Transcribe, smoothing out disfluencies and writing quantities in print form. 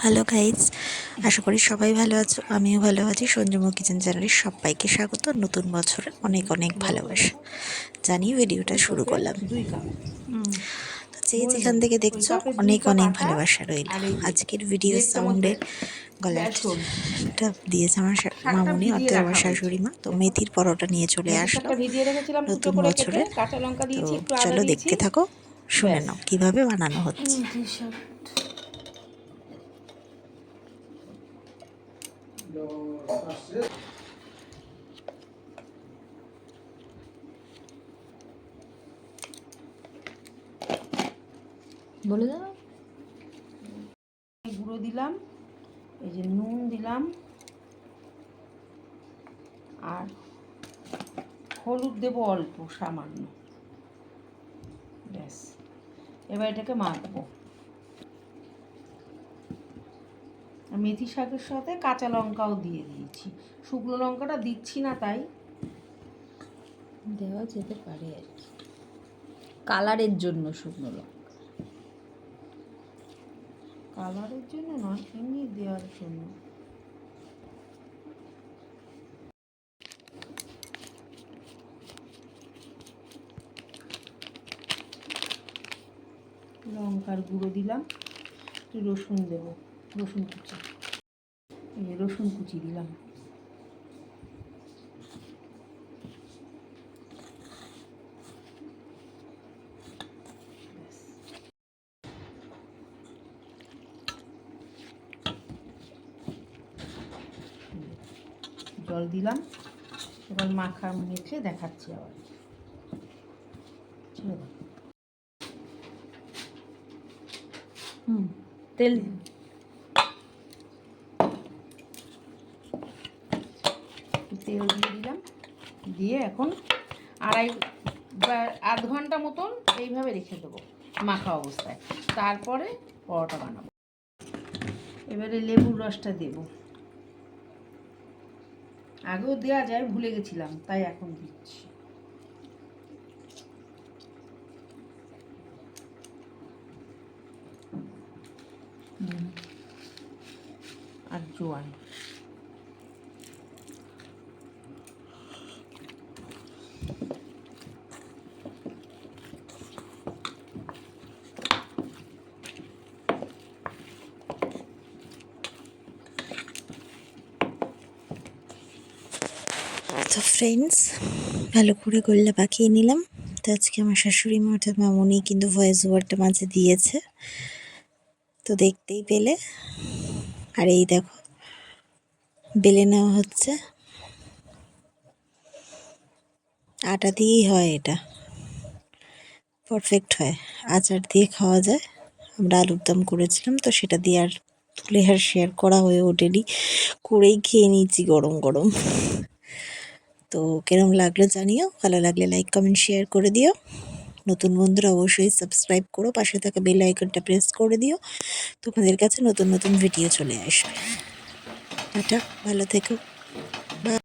Hello guys, আশা করি সবাই ভালো আছো। আমিও ভালো আছি। সঞ্জুমা কিচেন চ্যানেলের সবাইকে স্বাগত। নতুন বছরে অনেক অনেক ভালোবাসা জানিয়ে ভিডিওটা শুরু করলাম। তো যে যেখান থেকে দেখছো অনেক অনেক ভালোবাসা রইল। আজকের ভিডিও সাউন্ডে গলাটা দিয়েছে আমার মামুনি, অর্থাৎ আমার শাশুড়ি মা। তো মেথির পরোটা নিয়ে চলে আসলো নতুন বছরে। তো চলো দেখতে থাকো, শুনে নাও কিভাবে বানানো হচ্ছে। বলে দাও। গুঁড়ো দিলাম, এই যে নুন দিলাম আর হলুদ দেবো অল্প সামান্য, ব্যাস। এবার এটাকে মাখবো। মেথি শাকের সাথে কাঁচা লঙ্কাও দিয়ে দিয়েছি, শুকনো লঙ্কাটা দিচ্ছি না, তাই দেওয়া যেতে পারে আর কি, কালারের জন্য। শুকনো লঙ্কা কালারের জন্য নয়, এমনি দেওয়ার জন্য। লঙ্কার গুঁড়ো দিলাম, একটু রসুন দেবো, রসুন কুচি, রসুন কুচি দিলাম। জল দিলাম, এবার মাখা মেখে দেখাচ্ছি আবার। তেল তেল দিয়ে দিলাম, দিয়ে এখন আধ ঘন্টা মতন এইভাবে রেখে দেবো মাখা অবস্থায়। তারপরে পরোটা বানাবো। এবারে লেবুর রসটা দেব, আগেও দেওয়া যায়, ভুলে গেছিলাম তাই এখন দিচ্ছি। আর জোয়ান। তো ফ্রেন্ডস, ভালো করে গোল্লা পাকিয়ে নিলাম। তো আজকে আমার শাশুড়ি মা অর্থাৎ মামুনি কিন্তু ভয়েস ওভারটা মাঝে দিয়েছে, তো দেখতেই পেলে। আর এই দেখো বেলে নেওয়া হচ্ছে, আটা দিয়েই হয়, এটা পারফেক্ট হয়। আচার দিয়ে খাওয়া যায়। আমরা আলুর দম করেছিলাম, তো সেটা দিয়ে আর তুলে আর শেয়ার করা হয়ে ওঠেনি, করেই খেয়ে নিয়েছি গরম গরম। তো কেরম লাগলো জানিও, ভালো লাগলে লাইক কমেন্ট শেয়ার করে দিও। নতুন বন্ধুরা অবশ্যই সাবস্ক্রাইব করো, পাশে থাকা বেল আইকনটা প্রেস করে দিও, তোমাদের কাছে নতুন নতুন ভিডিও চলে আসবে। টাটা, ভালো থেকো।